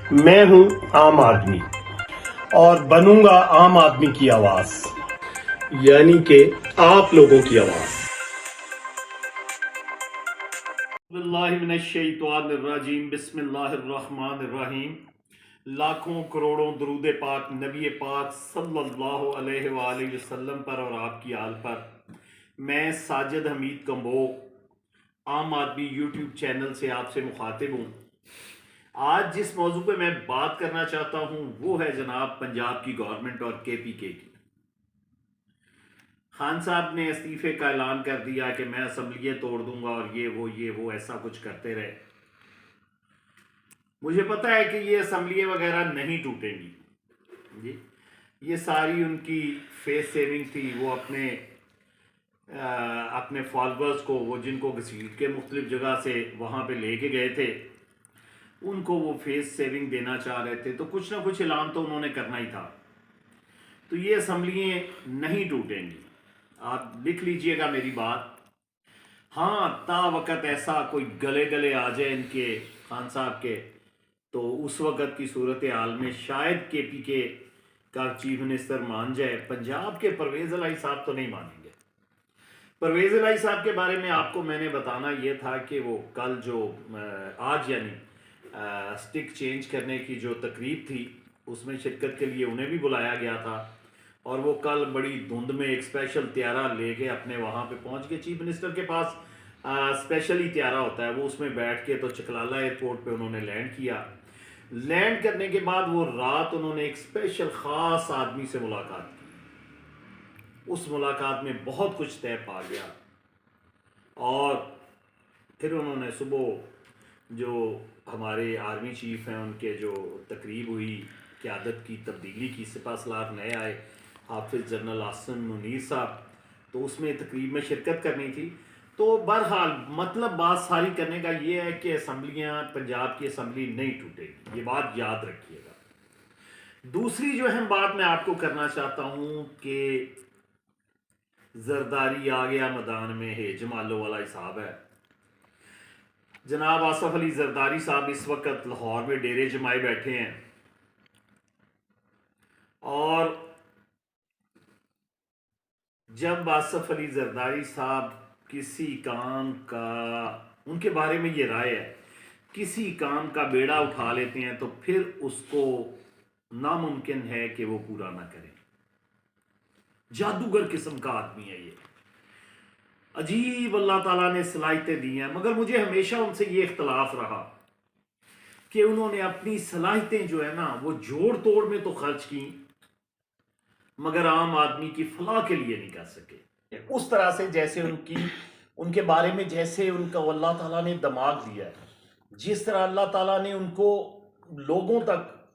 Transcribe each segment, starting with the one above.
मैं हूं आम आदमी और बनूंगा आम आदमी की आवाज, यानी कि आप लोगों की आवाज। बिस्मिल्लाहिर्रहमानिर्रहीम, बिस्मिल्लाहिर्रहमानिर्रहीम। लाखों करोड़ों दरूद पाक नबी पाक सल्लल्लाहु अलैहि वसल्लम पर और आपकी आल पर। मैं साजिद हमीद कंबो आम आदमी यूट्यूब चैनल से आपसे मुखातिब हूँ। आज जिस मौजू पे मैं बात करना चाहता हूँ वो है जनाब पंजाब की गवर्नमेंट और केपीके की। खान साहब ने इस्तीफे का ऐलान कर दिया कि मैं असम्बलियाँ तोड़ दूंगा और ये वो ऐसा कुछ करते रहे। मुझे पता है कि ये असम्बलियाँ वगैरह नहीं टूटेंगी जी। ये सारी उनकी फेस सेविंग थी। वो अपने फॉलोअर्स को, वो जिनको घसीट के मुख्तलिफ जगह से वहाँ पे लेके गए थे, उनको वो फेस सेविंग देना चाह रहे थे। तो कुछ ना कुछ ऐलान तो उन्होंने करना ही था। तो ये असम्बलियाँ नहीं टूटेंगी, आप लिख लीजिएगा मेरी बात। हाँ, ता वक़्त ऐसा कोई गले गले आ जाए इनके खान साहब के, तो उस वक़्त की सूरत हाल में शायद केपीके का चीफ मिनिस्टर मान जाए। पंजाब के परवेज़ इलाही साहब तो नहीं मानेंगे। परवेज़ इलाही साहब के बारे में आपको मैंने बताना ये था कि वो कल जो आज यानी स्टिक चेंज करने की जो तकरीब थी उसमें शिरकत के लिए उन्हें भी बुलाया गया था, और वो कल बड़ी धुंध में एक स्पेशल त्यारा लेके अपने वहाँ पे पहुँच गए। चीफ मिनिस्टर के पास स्पेशल ही त्यारा होता है, वो उसमें बैठ के तो चकलाला एयरपोर्ट पे उन्होंने लैंड किया। लैंड करने के बाद वो रात उन्होंने एक स्पेशल ख़ास आदमी से मुलाकात की। उस मुलाकात में बहुत कुछ तय पा गया, और फिर उन्होंने सुबह जो हमारे आर्मी चीफ हैं उनके जो तकरीब हुई, क़यादत की तब्दीली की, सिपह सलार नए आए हाफिज़ जनरल आसिम मुनीर साहब, तो उसमें तकरीब में शिरकत करनी थी। तो बहरहाल मतलब बात सारी करने का ये है कि असम्बलियाँ, पंजाब की असम्बली नहीं टूटेगी, ये बात याद रखिएगा। दूसरी जो अहम बात मैं आपको करना चाहता हूँ कि जरदारी आ गया मैदान में है, जमालो वाला हिसाब है। जनाब आसफ अली जरदारी साहब इस वक्त लाहौर में डेरे जमाए बैठे हैं, और जब आसफ अली जरदारी साहब किसी काम का, उनके बारे में ये राय है, किसी काम का बेड़ा उठा लेते हैं तो फिर उसको नामुमकिन है कि वो पूरा ना करें। जादूगर किस्म का आदमी है ये। अजीब अल्लाह ताला ने सलाहियतें दी हैं, मगर मुझे हमेशा उनसे ये इख्तलाफ रहा कि उन्होंने अपनी सलाहियतें जो है ना वो जोड़ तोड़ में तो खर्च की, मगर आम आदमी की फलाह के लिए नहीं कर सके। उस तरह से जैसे उनके बारे में जैसे उनका अल्लाह ताला ने दिमाग दिया है, जिस तरह अल्लाह ताला ने उनको लोगों तक,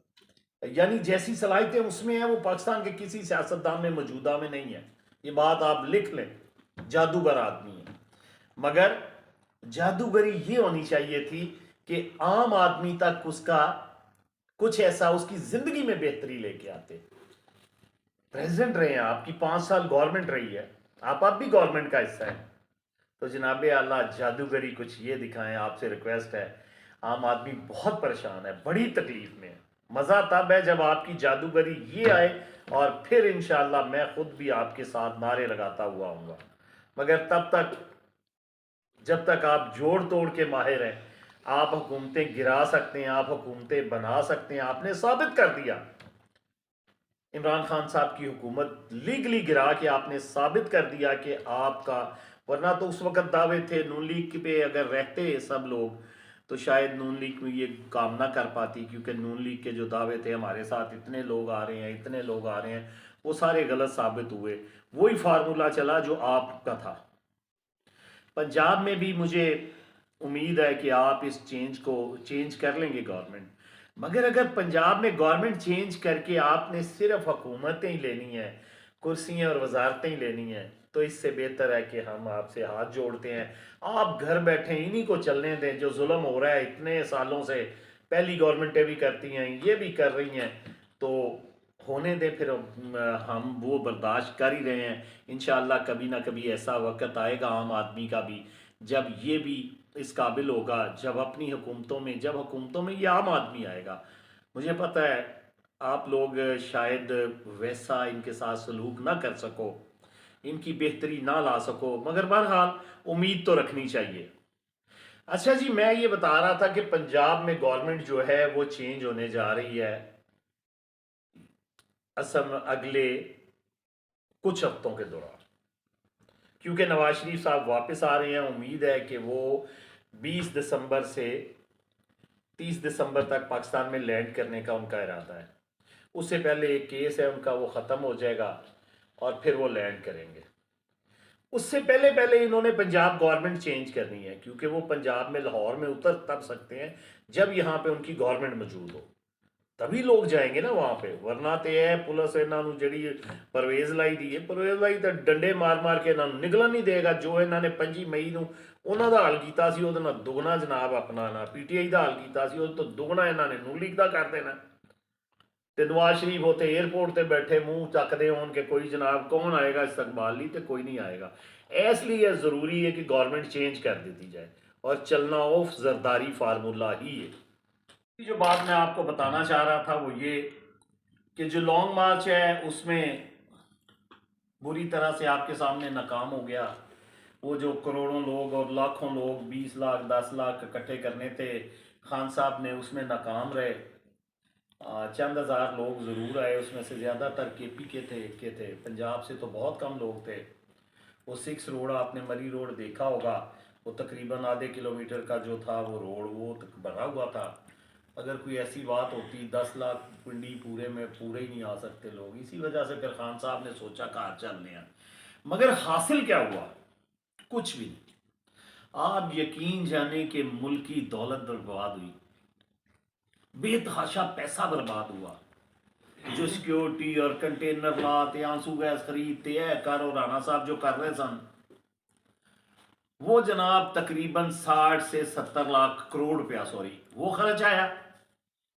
यानी जैसी सलाहियतें उसमें है वो पाकिस्तान के किसी सियासतदान में मौजूदा में नहीं है। ये बात आप लिख लें, जादूगर आदमी है। मगर जादूगरी ये होनी चाहिए थी कि आम आदमी तक उसका कुछ ऐसा उसकी जिंदगी में बेहतरी लेके आते। प्रेसिडेंट रहे हैं, आपकी 5 साल गवर्नमेंट रही है, आप अब भी गवर्नमेंट का हिस्सा है, तो जनाबे आला जादूगरी कुछ ये दिखाएं, आपसे रिक्वेस्ट है। आम आदमी बहुत परेशान है, बड़ी तकलीफ में है। मज़ा तब है जब आपकी जादूगरी ये आए, और फिर इंशाअल्लाह मैं खुद भी आपके साथ नारे लगाता हुआ आऊँगा। मगर तब तक, जब तक आप जोड़ तोड़ के माहिर हैं, आप हुकूमतें गिरा सकते हैं, आप हुकूमतें बना सकते हैं। आपने साबित कर दिया, इमरान खान साहब की हुकूमत लीगली गिरा के आपने साबित कर दिया कि आपका, वरना तो उस वक्त दावे थे नून लीग पे अगर रहते सब लोग तो शायद नून लीग में ये काम ना कर पाती, क्योंकि नून लीग के जो दावे थे हमारे साथ इतने लोग आ रहे हैं, इतने लोग आ रहे हैं, वो सारे गलत साबित हुए। वही फार्मूला चला जो आपका था। पंजाब में भी मुझे उम्मीद है कि आप इस चेंज को चेंज कर लेंगे गवर्नमेंट। मगर अगर पंजाब में गवर्नमेंट चेंज करके आपने सिर्फ हुकूमतें ही लेनी है, कुर्सियाँ और वजारतें ही लेनी है, तो इससे बेहतर है कि हम आपसे हाथ जोड़ते हैं, आप घर बैठे इन्हीं को चलने दें। जो जुल्म हो रहा है इतने सालों से, पहली गवर्नमेंटें भी करती हैं, ये भी कर रही हैं, तो होने दें। फिर हम वो बर्दाश्त कर ही रहे हैं। इंशाअल्लाह कभी ना कभी ऐसा वक्त आएगा आम आदमी का भी, जब ये भी इस काबिल होगा, जब अपनी हुकूमतों में, जब हुकूमतों में ये आम आदमी आएगा, मुझे पता है आप लोग शायद वैसा इनके साथ सलूक ना कर सको, इनकी बेहतरी ना ला सको, मगर बहरहाल उम्मीद तो रखनी चाहिए। अच्छा जी, मैं ये बता रहा था कि पंजाब में गवर्नमेंट जो है वो चेंज होने जा रही है असम अगले कुछ हफ्तों के दौरान, क्योंकि नवाज शरीफ साहब वापस आ रहे हैं। उम्मीद है कि वो 20 दिसंबर से 30 दिसंबर तक पाकिस्तान में लैंड करने का उनका इरादा है। उससे पहले एक केस है उनका, वो ख़त्म हो जाएगा और फिर वो लैंड करेंगे। उससे पहले पहले इन्होंने पंजाब गवर्नमेंट चेंज करनी है, क्योंकि वो पंजाब में लाहौर में उतर तब सकते हैं जब यहाँ पे उनकी गवर्नमेंट मौजूद हो, तभी लोग जाएंगे ना वहाँ पे। वरना तो है पुलिस इन्हों जी परवेज लाई दी है, परवेज लाई तो डंडे मार मार के इन्हों निकलन नहीं देगा। जो इन्होंने 5 मई को उन्होंने हल किया दुगना जनाब अपना ना PTI का हल किया, तो दुगना इन्होंने नून लीग का कर देना। तो नवाज शरीफ उत्ते एयरपोर्ट से बैठे मूँह चकते हो कि कोई जनाब कौन आएगा इस्तकबाल ली, तो कोई नहीं आएगा। इसलिए ज़रूरी है कि गवर्नमेंट चेंज कर दी जाए और चलना ऑफ जरदारी फार्मूला ही है। जो बात मैं आपको बताना चाह रहा था वो ये कि जो लॉन्ग मार्च है उसमें बुरी तरह से आपके सामने नाकाम हो गया। वो जो करोड़ों लोग और लाखों लोग 20 लाख 10 लाख इकट्ठे करने थे, खान साहब ने उसमें नाकाम रहे। चंद हज़ार लोग ज़रूर आए, उसमें से ज़्यादातर KP के थे, पंजाब से तो बहुत कम लोग थे। वो 6 रोड आपने मरी रोड देखा होगा, वो तकरीबन आधे किलोमीटर का जो था वो रोड वो तक भरा हुआ था। अगर कोई ऐसी बात होती 10 लाख पिंडी पूरे में पूरे ही नहीं आ सकते लोग, इसी वजह से फिर खान साहब ने सोचा कार चलने हैं। मगर हासिल क्या हुआ? कुछ भी नहीं। आप यकीन जाने कि मुल्क की दौलत बर्बाद हुई, बेतहाशा पैसा बर्बाद हुआ। जो सिक्योरिटी और कंटेनर लाते, आंसू गैस खरीदते है कर, और राणा साहब जो कर रहे सन, वो जनाब तकरीबन 60 से 70 लाख करोड़ रुपया सॉरी वो खर्च आया।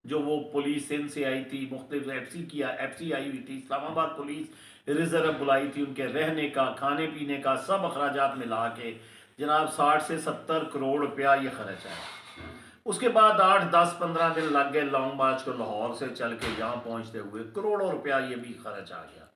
जो वो पुलिस सिंध से आई थी, मुख्तलिफ FC आई हुई थी, इस्लामाबाद पुलिस रिजर्व बुलाई थी, उनके रहने का खाने पीने का सब अखराजात मिला के जनाब 60 से 70 करोड़ रुपया ये खर्च आया। उसके बाद 8 10 15 दिन लग गए लॉन्ग मार्च को लाहौर से चल के यहाँ पहुंचते हुए, करोड़ों रुपया ये भी खर्च आ गया।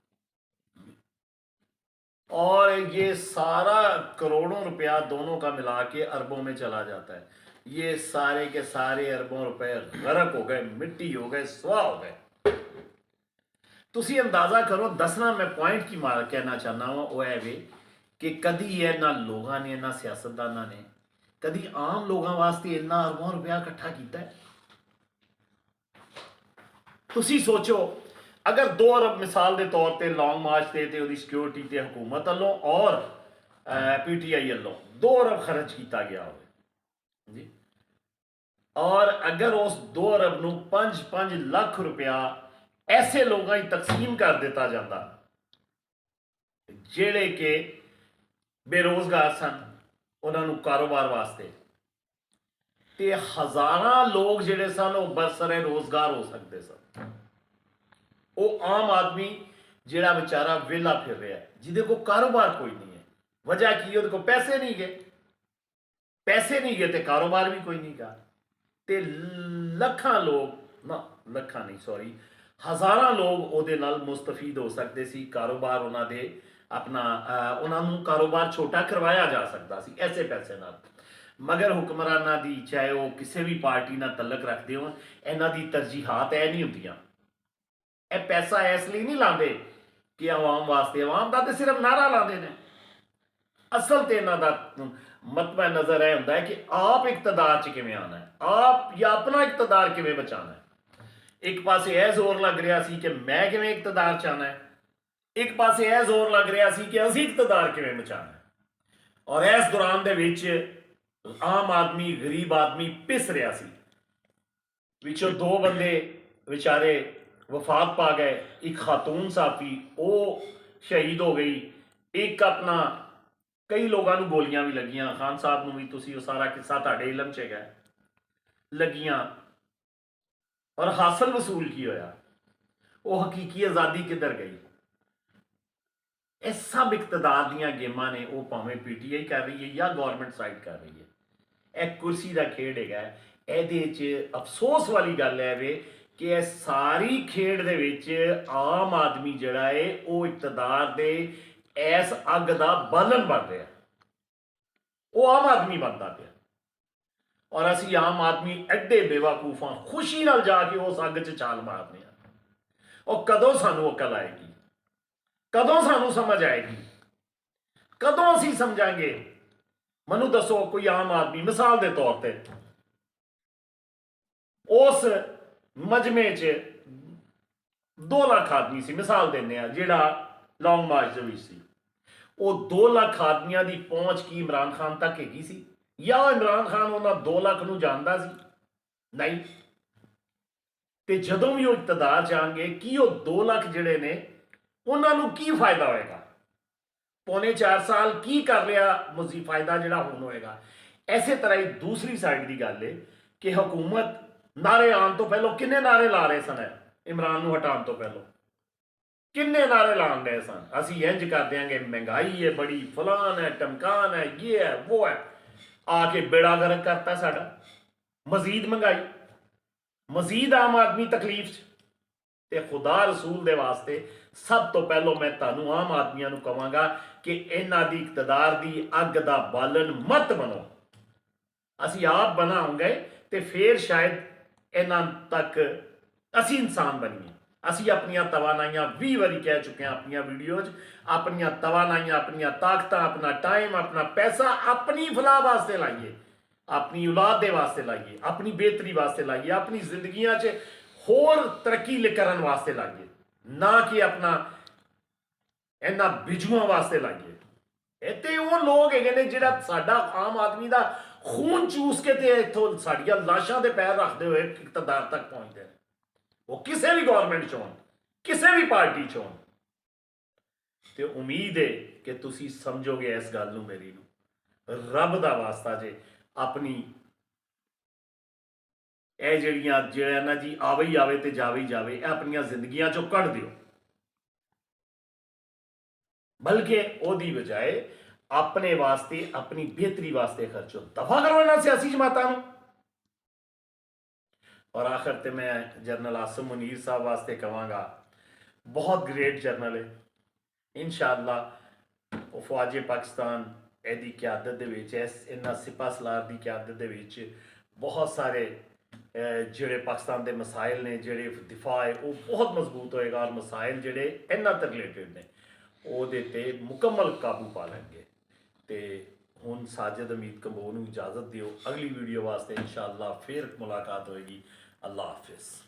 और ये सारा करोड़ों रुपया दोनों का मिला के अरबों में चला जाता है। ये सारे के सारे अरबों रुपए गरक हो गए, मिट्टी हो गए, स्वाह हो गए। तुसी अंदाजा करो। दसना मैं पॉइंट की मार कहना चाहना वा वो है वे कि कदी है ना लोगों ने ना सियासतदाना ने कदी आम लोगों वास्ते इन्ना अरबों रुपया इकट्ठा किया है। तुसी सोचो, अगर 2 अरब मिसाल के तौर पर लॉन्ग मार्च से सिक्योरिटी से हुकूमत वालों और PTI वालों 2 अरब खर्च किया गया हो जी, और अगर उस 2 अरब न 5-5 लाख रुपया ऐसे लोगों की तकसीम कर दिता जाता जेड़े के बेरोजगार सन, उन्होंने कारोबार वास्ते, ते हज़ारां लोग जेड़े सन वो बरसरे रोजगार हो सकते सन। वो आम आदमी जेड़ा बेचारा वेला फिर रहा है, जिदे को कारोबार कोई नहीं है, वजह की उहदे को पैसे नहीं गए, पैसे नहीं गए तो कारोबार भी कोई नहीं का, ते लखां लोग ना लखां नहीं सॉरी हज़ारां लोग ਉਹਦੇ ਨਾਲ मुस्तफीद हो सकते सी। कारोबार उन्होंने अपना उन्होंने कारोबार छोटा करवाया जा सकता सी ऐसे पैसे नाल। मगर हुक्मराना दी चाहे वो किसी भी पार्टी नाल तलक रखते हो, इन्हों की तरजीहात यह नहीं होंदियां। यह पैसा इसलिए नहीं लाते कि आवाम वास्ते, आवाम का तो सिर्फ नारा लाते हैं। असल तो इन्हों का मतबा नज़र यह होंगे कि आप इकतदार च किवें आना है, आप या अपना इकतदार किवें बचाना है। एक पासे यह जोर लग रहा सी कि मैं किवें इकतदार चाहना है, एक पासे यह जोर लग रहा सी कि असीं इकतदार किवें बचाना है। और इस दौरान दे विच आम आदमी गरीब आदमी पिस रहा सी। विचों 2 बंदे बेचारे वफात पा गए, एक खातून साफी वो शहीद हो गई, एक अपना कई लोगों को गोलियां भी लगियां, खान साहब को भी तुसी वो सारा किस्सा तुहाडे इलम च है लगियां। और हासिल वसूल की होया, वो हकीकी आज़ादी किधर गई? ये सब इकतदार दियां गेमां ने, वो भावें PTI कर रही है या गवर्नमेंट साइड कर रही है। यह कुर्सी का खेड है। ये अफसोस वाली गल है वे ਕਿ ਇਹ ਸਾਰੀ ਖੇਡ ਦੇ ਵਿੱਚ ਆਮ ਆਦਮੀ ਜਿਹੜਾ ਹੈ ਉਹ ਇਕਤਦਾਰ ਦੇ ਇਸ ਅੱਗ ਦਾ ਬਾਲਣ ਬਣ ਰਿਹਾ, ਉਹ ਆਮ ਆਦਮੀ ਬਣਦਾ ਪਿਆ। ਔਰ ਅਸੀਂ ਆਮ ਆਦਮੀ ਐਡੇ ਬੇਵਕੂਫ ਹਾਂ, ਖੁਸ਼ੀ ਨਾਲ ਜਾ ਕੇ ਉਸ ਅੱਗ 'ਚ ਛਾਲ ਮਾਰਦੇ ਹਾਂ। ਉਹ ਕਦੋਂ ਸਾਨੂੰ ਅਕਲ ਆਏਗੀ, ਕਦੋਂ ਸਾਨੂੰ ਸਮਝ ਆਏਗੀ, ਕਦੋਂ ਅਸੀਂ ਸਮਝਾਂਗੇ? ਮੈਨੂੰ ਦੱਸੋ ਕੋਈ ਆਮ ਆਦਮੀ, ਮਿਸਾਲ ਦੇ ਤੌਰ ਤੇ ਉਸ ਮਜਮੇ 'ਚ 2 ਲੱਖ ਆਦਮੀ ਸੀ, ਮਿਸਾਲ ਦਿੰਦੇ ਆ, ਜਿਹੜਾ ਲੌਂਗ ਮਾਰਚ ਦੇ ਵਿੱਚ ਸੀ। ਉਹ 2 ਲੱਖ ਆਦਮੀਆਂ ਦੀ ਪਹੁੰਚ ਕੀ ਇਮਰਾਨ ਖਾਨ ਤੱਕ ਹੈਗੀ ਸੀ? ਜਾਂ ਇਮਰਾਨ ਖਾਨ ਉਹਨਾਂ 2 ਲੱਖ ਨੂੰ ਜਾਣਦਾ ਸੀ? ਨਹੀਂ। ਤੇ ਜਦੋਂ ਵੀ ਉਹ ਇਕਤਦਾਰ ਜਾਣਗੇ, ਕੀ ਉਹ 2 ਲੱਖ ਜਿਹੜੇ ਨੇ ਉਹਨਾਂ ਨੂੰ ਕੀ ਫਾਇਦਾ ਹੋਏਗਾ? ਪੌਣੇ 4 ਸਾਲ ਕੀ ਕਰ ਲਿਆ ਮਜ਼ੀਦ ਫਾਇਦਾ ਜਿਹੜਾ ਹੁਣ ਹੋਏਗਾ? ਐਸੇ ਤਰ੍ਹਾਂ ਹੀ ਦੂਸਰੀ ਸਾਈਡ ਦੀ ਗੱਲ ਹੈ ਕਿ ਹਕੂਮਤ ਨਾਰੇ ਆਉਣ ਤੋਂ ਪਹਿਲਾਂ ਕਿੰਨੇ ਨਾਰੇ ਲਾ ਰਹੇ ਸਨ ਇਮਰਾਨ ਨੂੰ ਹਟਾਉਣ ਤੋਂ ਪਹਿਲਾਂ? ਕਿੰਨੇ ਨਾਰੇ ਲਾਉਣ ਰਹੇ ਸਨ? ਅਸੀਂ ਇੰਜ ਕਰ ਦਿਆਂਗੇ, ਮਹਿੰਗਾਈ ਹੈ ਬੜੀ, ਫਲਾਨ ਹੈ, ਟਮਕਾਨ ਹੈ, ਇਹ ਹੈ, ਉਹ ਹੈ। ਆ ਕੇ ਬੇੜਾ ਗਰਕ ਕਰਤਾ ਸਾਡਾ, ਮਜ਼ੀਦ ਮਹਿੰਗਾਈ, ਮਜ਼ੀਦ ਆਮ ਆਦਮੀ ਤਕਲੀਫ 'ਚ। ਤੇ ਖੁਦਾ ਰਸੂਲ ਦੇ ਵਾਸਤੇ ਸਭ ਤੋਂ ਪਹਿਲਾਂ ਮੈਂ ਤੁਹਾਨੂੰ ਆਮ ਆਦਮੀਆਂ ਨੂੰ ਕਹਾਂਗਾ ਕਿ ਇਹਨਾਂ ਦੀ ਇਕਤਦਾਰ ਦੀ ਅੱਗ ਦਾ ਬਾਲਣ ਮਤ ਬਣੋ। ਅਸੀਂ ਆਪ ਬਣਾਉਂਗੇ ਤੇ ਫਿਰ ਸ਼ਾਇਦ ਇਹਨਾਂ ਤੱਕ ਅਸੀਂ ਇਨਸਾਨ ਬਣੀਏ। ਅਸੀਂ ਆਪਣੀਆਂ ਤਵਾਨਾਈਆਂ 20 ਵਾਰੀ ਕਹਿ ਚੁੱਕੇ ਹਾਂ ਆਪਣੀਆਂ ਵੀਡੀਓ 'ਚ, ਆਪਣੀਆਂ ਤਵਾਨਾਈਆਂ, ਆਪਣੀਆਂ ਤਾਕਤਾਂ, ਆਪਣਾ ਟਾਈਮ, ਆਪਣਾ ਪੈਸਾ ਆਪਣੀ ਫਲਾਹ ਵਾਸਤੇ ਲਾਈਏ, ਆਪਣੀ ਔਲਾਦ ਦੇ ਵਾਸਤੇ ਲਾਈਏ, ਆਪਣੀ ਬਿਹਤਰੀ ਵਾਸਤੇ ਲਾਈਏ, ਆਪਣੀ ਜ਼ਿੰਦਗੀਆਂ 'ਚ ਹੋਰ ਤਰੱਕੀ ਕਰਨ ਵਾਸਤੇ ਲਾਈਏ, ਨਾ ਕਿ ਆਪਣਾ ਇਹਨਾਂ ਬਿਜੂਆਂ ਵਾਸਤੇ ਲਾਈਏ। ਇਹ ਤੇ ਉਹ ਲੋਕ ਹੈਗੇ ਨੇ ਜਿਹੜਾ ਸਾਡਾ ਆਮ ਆਦਮੀ ਦਾ ਖੂਨ ਚੂਸ ਕੇ ਤੇ ਇੱਥੋਂ ਸਾਡੀਆਂ ਲਾਸ਼ਾਂ ਦੇ ਪੈਰ ਰੱਖਦੇ ਹੋਏ ਇਕਤਦਾਰ ਤੱਕ ਪਹੁੰਚਦੇ ਨੇ। ਉਹ ਕਿਸੇ ਵੀ ਗਵਰਨਮੈਂਟ 'ਚ ਹੋਣ, ਕਿਸੇ ਵੀ ਪਾਰਟੀ 'ਚ ਹੋਣ। ਤੇ ਉਮੀਦ ਹੈ ਕਿ ਤੁਸੀਂ ਸਮਝੋਗੇ ਇਸ ਗੱਲ ਨੂੰ, ਮੇਰੀ ਨੂੰ। ਰੱਬ ਦਾ ਵਾਸਤਾ ਜੇ ਆਪਣੀ ਇਹ ਜਿਹੜਾ ਨਾ ਜੀ ਆਵੇ ਹੀ ਆਵੇ ਤੇ ਜਾਵੇ ਹੀ ਜਾਵੇ, ਇਹ ਆਪਣੀਆਂ ਜ਼ਿੰਦਗੀਆਂ 'ਚੋਂ ਕੱਢ ਦਿਓ। ਬਲਕਿ ਉਹਦੀ ਬਜਾਏ ਆਪਣੇ ਵਾਸਤੇ, ਆਪਣੀ ਬਿਹਤਰੀ ਵਾਸਤੇ ਖਰਚੋ। ਦਫਾ ਕਰੋ ਇਹਨਾਂ ਸਿਆਸੀ ਜਮਾਤਾਂ ਨੂੰ। और आखिर ते मैं जनरल आसिम मुनीर साहब वास्ते कहांगा, बहुत ग्रेट जनरल है। इंशाअल्लाह वो फौज पाकिस्तान एदी क्यादत दे विच, इन्हां सिपा सलार दी क्यादत दे विच बहुत सारे जिहड़े पाकिस्तान दे मसाइल ने, जिहड़े दिफा है वो बहुत मजबूत होएगा। और मसाइल जिहड़े इन्हां ते रिलेटेड ने ਉਹਦੇ ਤੇ ਮੁਕੰਮਲ ਕਾਬੂ ਪਾ ਲੈਣਗੇ। ਤੇ ਹੁਣ ਸਾਜਿਦ ਅਮੀਦ ਕੰਬੋਜ ਨੂੰ ਇਜਾਜ਼ਤ ਦਿਓ, ਅਗਲੀ ਵੀਡੀਓ ਵਾਸਤੇ ਇੰਸ਼ਾਅੱਲਾ ਫਿਰ ਮੁਲਾਕਾਤ ਹੋਏਗੀ। अल्लाह हाफिज़।